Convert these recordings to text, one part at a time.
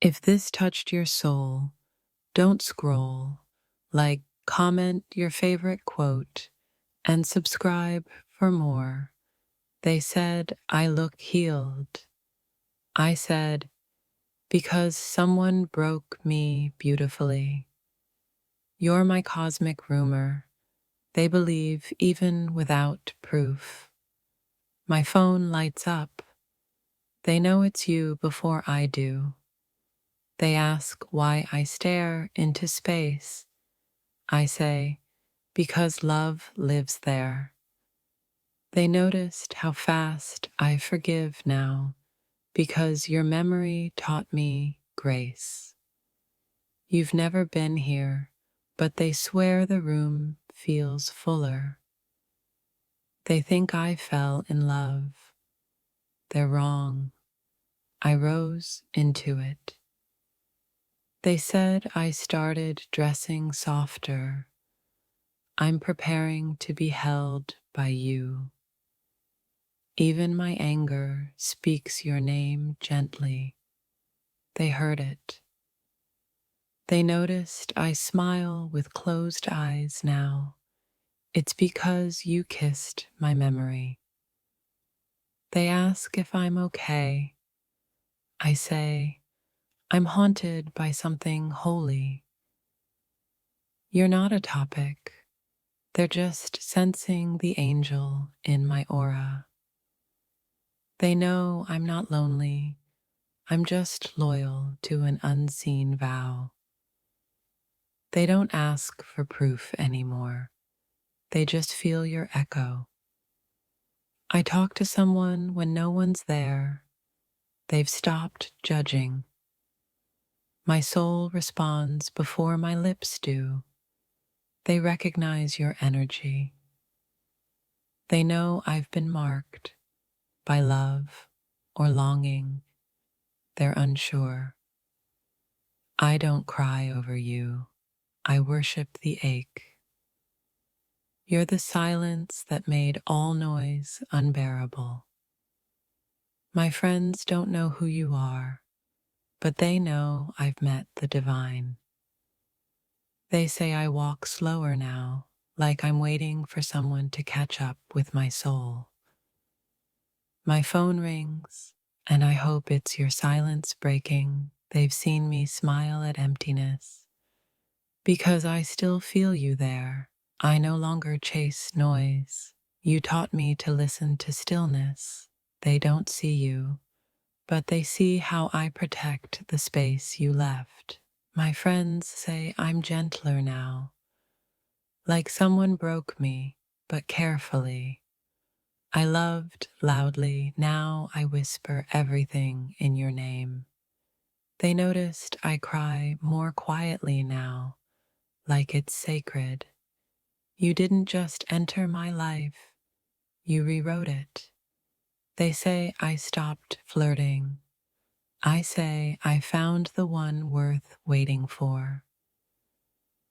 If this touched your soul, don't scroll. Like, comment your favorite quote and subscribe for more. They said I look healed. I said, because someone broke me beautifully. You're my cosmic rumor. They believe even without proof. My phone lights up. They know it's you before I do. They ask why I stare into space. I say, because love lives there. They noticed how fast I forgive now, because your memory taught me grace. You've never been here, but they swear the room feels fuller. They think I fell in love. They're wrong. I rose into it. They said I started dressing softer. I'm preparing to be held by you. Even my anger speaks your name gently. They heard it. They noticed I smile with closed eyes now. It's because you kissed my memory. They ask if I'm okay. I say, I'm haunted by something holy. You're not a topic. They're just sensing the angel in my aura. They know I'm not lonely. I'm just loyal to an unseen vow. They don't ask for proof anymore. They just feel your echo. I talk to someone when no one's there. They've stopped judging. My soul responds before my lips do. They recognize your energy. They know I've been marked by love or longing. They're unsure. I don't cry over you. I worship the ache. You're the silence that made all noise unbearable. My friends don't know who you are, but they know I've met the divine. They say I walk slower now, like I'm waiting for someone to catch up with my soul. My phone rings, and I hope it's your silence breaking. They've seen me smile at emptiness. Because I still feel you there. I no longer chase noise. You taught me to listen to stillness. They don't see you, but they see how I protect the space you left. My friends say I'm gentler now, like someone broke me, but carefully. I loved loudly, now I whisper everything in your name. They noticed I cry more quietly now, like it's sacred. You didn't just enter my life, you rewrote it. They say I stopped flirting. I say I found the one worth waiting for.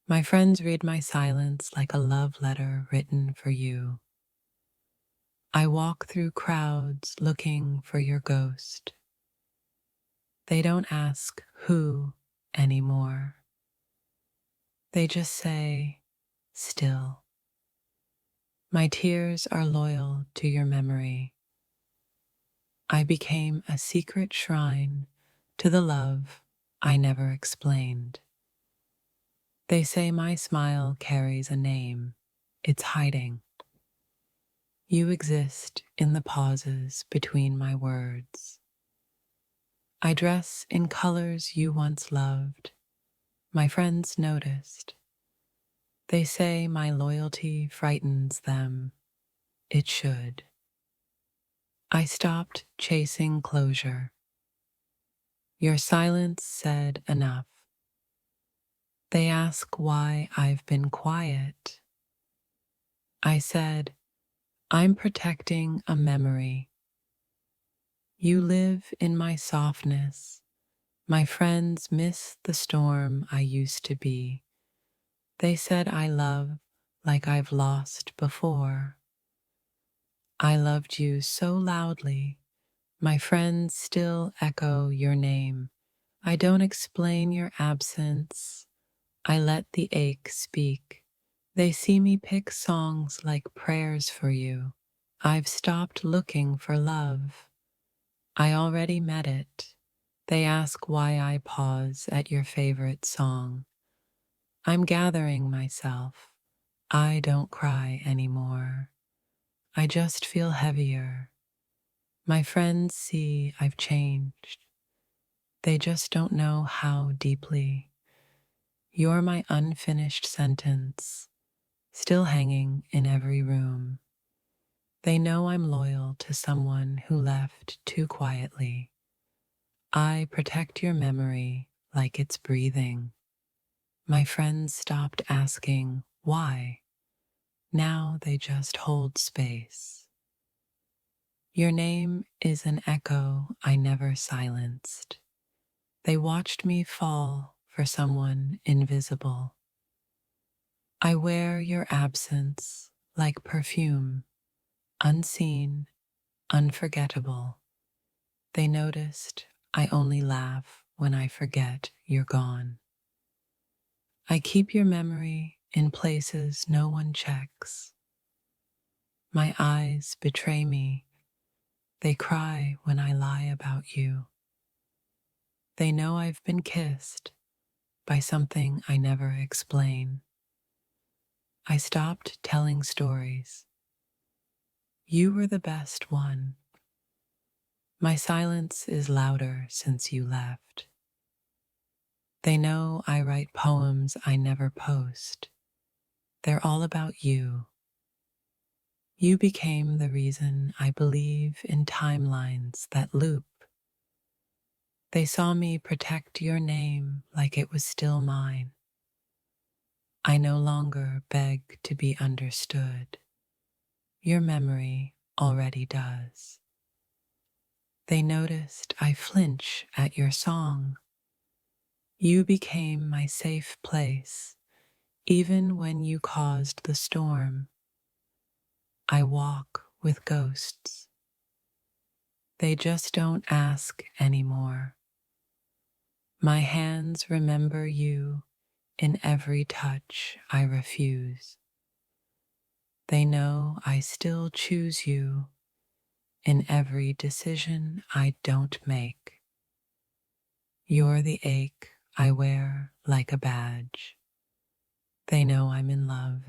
My friends read my silence like a love letter written for you. I walk through crowds looking for your ghost. They don't ask who anymore. They just say, still. My tears are loyal to your memory. I became a secret shrine to the love I never explained. They say my smile carries a name. It's hiding. You exist in the pauses between my words. I dress in colors you once loved. My friends noticed. They say my loyalty frightens them. It should. I stopped chasing closure. Your silence said enough. They ask why I've been quiet. I said, I'm protecting a memory. You live in my softness. My friends miss the storm I used to be. They said I love like I've lost before. I loved you so loudly. My friends still echo your name. I don't explain your absence, I let the ache speak. They see me pick songs like prayers for you. I've stopped looking for love. I already met it. They ask why I pause at your favorite song. I'm gathering myself. I don't cry anymore. I just feel heavier. My friends see I've changed. They just don't know how deeply. You're my unfinished sentence, still hanging in every room. They know I'm loyal to someone who left too quietly. I protect your memory like it's breathing. My friends stopped asking why. Now they just hold space. Your name is an echo I never silenced. They watched me fall for someone invisible. I wear your absence like perfume, unseen, unforgettable. They noticed I only laugh when I forget you're gone. I keep your memory in places no one checks. My eyes betray me. They cry when I lie about you. They know I've been kissed by something I never explain. I stopped telling stories. You were the best one. My silence is louder since you left. They know I write poems I never post. They're all about you. You became the reason I believe in timelines that loop. They saw me protect your name like it was still mine. I no longer beg to be understood. Your memory already does. They noticed I flinch at your song. You became my safe place, even when you caused the storm. I walk with ghosts. They just don't ask anymore. My hands remember you in every touch I refuse. They know I still choose you in every decision I don't make. You're the ache I wear like a badge. They know I'm in love.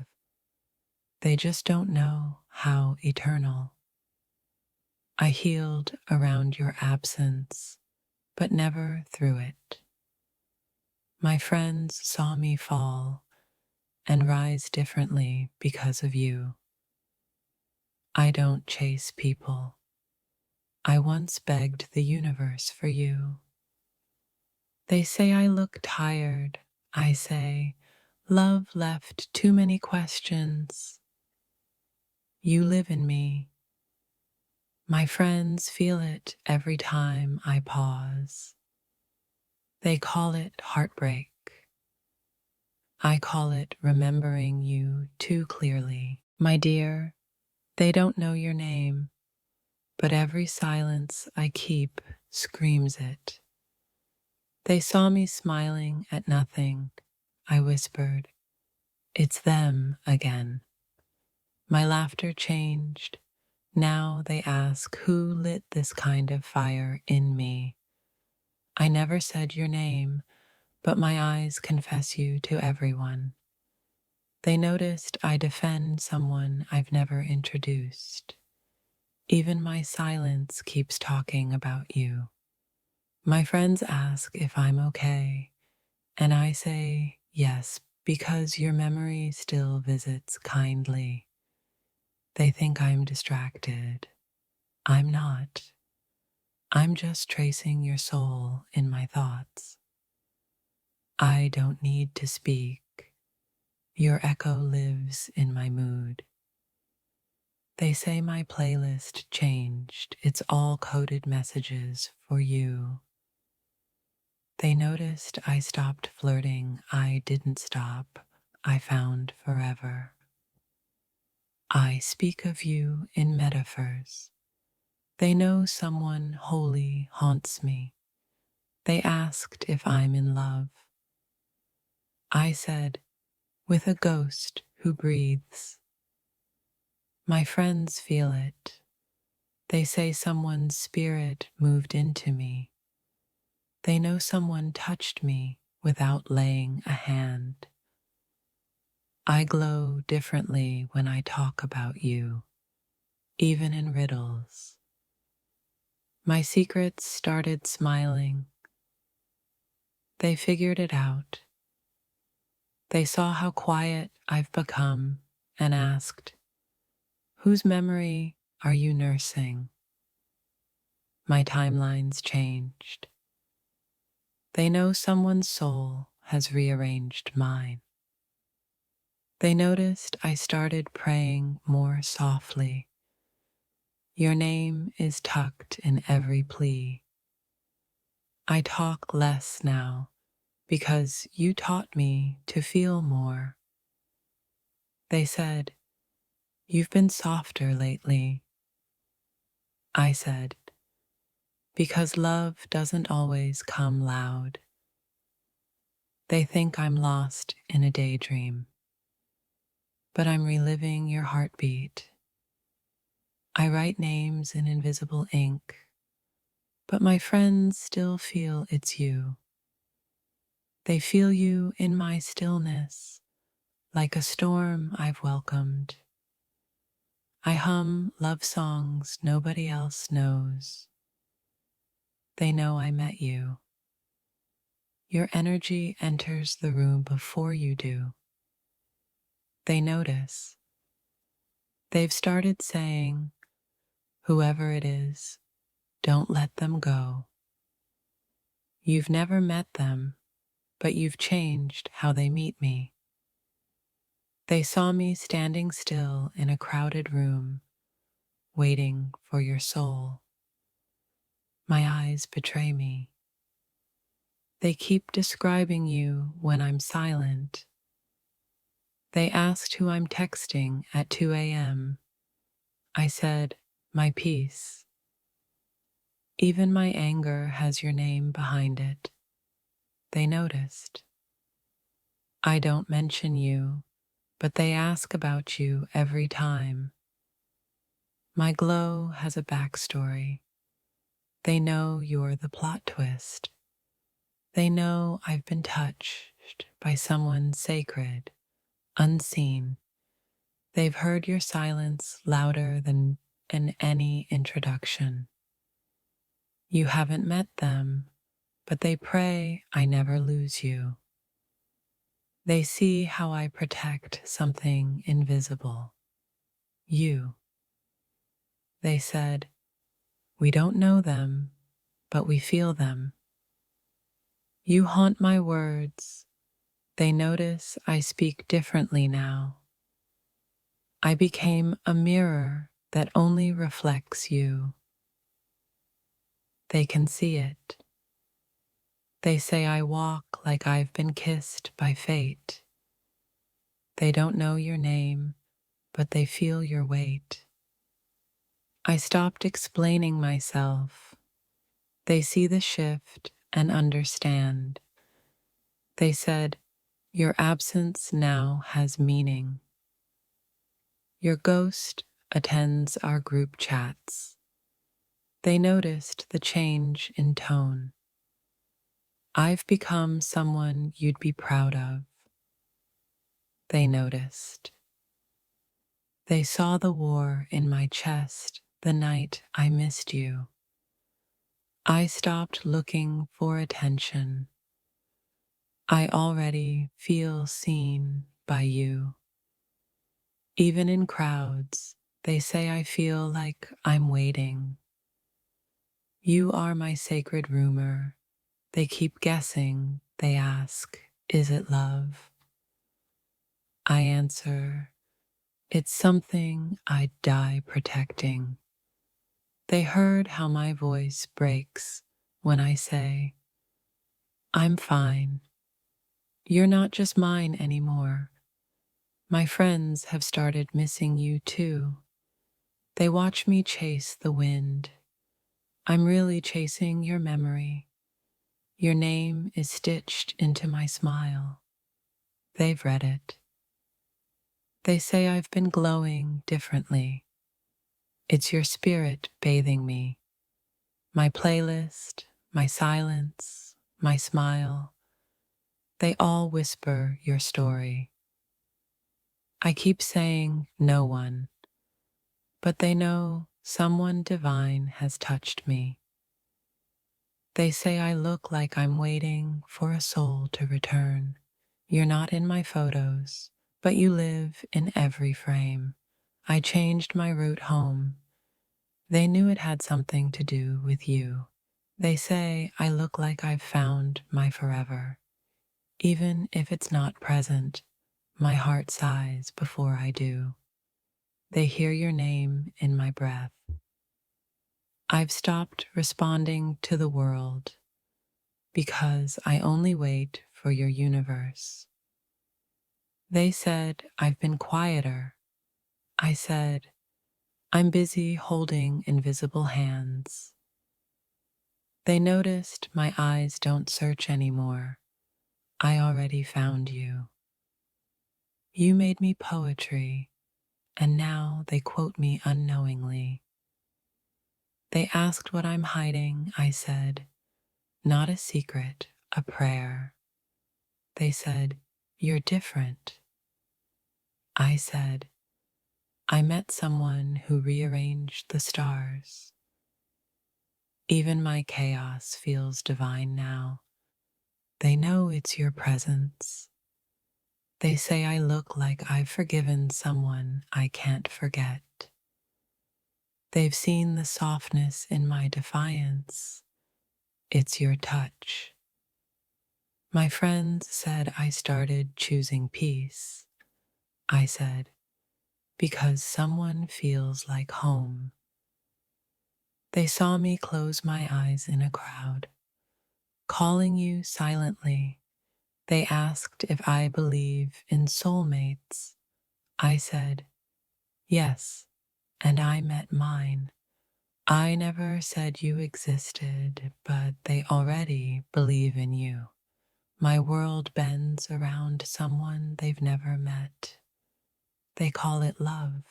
They just don't know how eternal. I healed around your absence, but never through it. My friends saw me fall and rise differently because of you. I don't chase people. I once begged the universe for you. They say I look tired. I say, love left too many questions. You live in me. My friends feel it every time I pause. They call it heartbreak. I call it remembering you too clearly. My dear, they don't know your name, but every silence I keep screams it. They saw me smiling at nothing. I whispered, it's them again. My laughter changed. Now they ask who lit this kind of fire in me. I never said your name, but my eyes confess you to everyone. They noticed I defend someone I've never introduced. Even my silence keeps talking about you. My friends ask if I'm okay, and I say yes, because your memory still visits kindly. They think I'm distracted. I'm not. I'm just tracing your soul in my thoughts. I don't need to speak. Your echo lives in my mood. They say my playlist changed. It's all coded messages for you. They noticed I stopped flirting. I didn't stop. I found forever. I speak of you in metaphors. They know someone holy haunts me. They asked if I'm in love. I said, with a ghost who breathes. My friends feel it. They say someone's spirit moved into me. They know someone touched me without laying a hand. I glow differently when I talk about you, even in riddles. My secrets started smiling. They figured it out. They saw how quiet I've become and asked, whose memory are you nursing? My timelines changed. They know someone's soul has rearranged mine. They noticed I started praying more softly. Your name is tucked in every plea. I talk less now because you taught me to feel more. They said, you've been softer lately. I said, because love doesn't always come loud. They think I'm lost in a daydream, but I'm reliving your heartbeat. I write names in invisible ink, but my friends still feel it's you. They feel you in my stillness, like a storm I've welcomed. I hum love songs nobody else knows. They know I met you. Your energy enters the room before you do. They notice. They've started saying, whoever it is, don't let them go. You've never met them, but you've changed how they meet me. They saw me standing still in a crowded room, waiting for your soul. My eyes betray me. They keep describing you when I'm silent. They asked who I'm texting at 2 a.m. I said, my peace. Even my anger has your name behind it. They noticed. I don't mention you, but they ask about you every time. My glow has a backstory. They know you're the plot twist. They know I've been touched by someone sacred, unseen. They've heard your silence louder than in any introduction. You haven't met them, but they pray I never lose you. They see how I protect something invisible. You. They said, we don't know them, but we feel them. You haunt my words. They notice I speak differently now. I became a mirror that only reflects you. They can see it. They say I walk like I've been kissed by fate. They don't know your name, but they feel your weight. I stopped explaining myself. They see the shift and understand. They said, your absence now has meaning. Your ghost attends our group chats. They noticed the change in tone. I've become someone you'd be proud of. They noticed. They saw the war in my chest the night I missed you. I stopped looking for attention. I already feel seen by you. Even in crowds, they say I feel like I'm waiting. You are my sacred rumor. They keep guessing. They ask, is it love? I answer, it's something I'd die protecting. They heard how my voice breaks when I say, I'm fine. You're not just mine anymore. My friends have started missing you too. They watch me chase the wind. I'm really chasing your memory. Your name is stitched into my smile. They've read it. They say I've been glowing differently. It's your spirit bathing me. My playlist, my silence, my smile, they all whisper your story. I keep saying no one, but they know someone divine has touched me. They say I look like I'm waiting for a soul to return. You're not in my photos, but you live in every frame. I changed my route home. They knew it had something to do with you. They say I look like I've found my forever. Even if it's not present, my heart sighs before I do. They hear your name in my breath. I've stopped responding to the world because I only wait for your universe. They said I've been quieter. I said, I'm busy holding invisible hands. They noticed my eyes don't search anymore. I already found you. You made me poetry, and now they quote me unknowingly. They asked what I'm hiding. I said, not a secret, a prayer. They said, you're different. I said, I met someone who rearranged the stars. Even my chaos feels divine now. They know it's your presence. They say I look like I've forgiven someone I can't forget. They've seen the softness in my defiance. It's your touch. My friends said I started choosing peace. I said, because someone feels like home. They saw me close my eyes in a crowd, calling you silently. They asked if I believe in soulmates. I said, yes, and I met mine. I never said you existed, but they already believe in you. My world bends around someone they've never met. They call it love.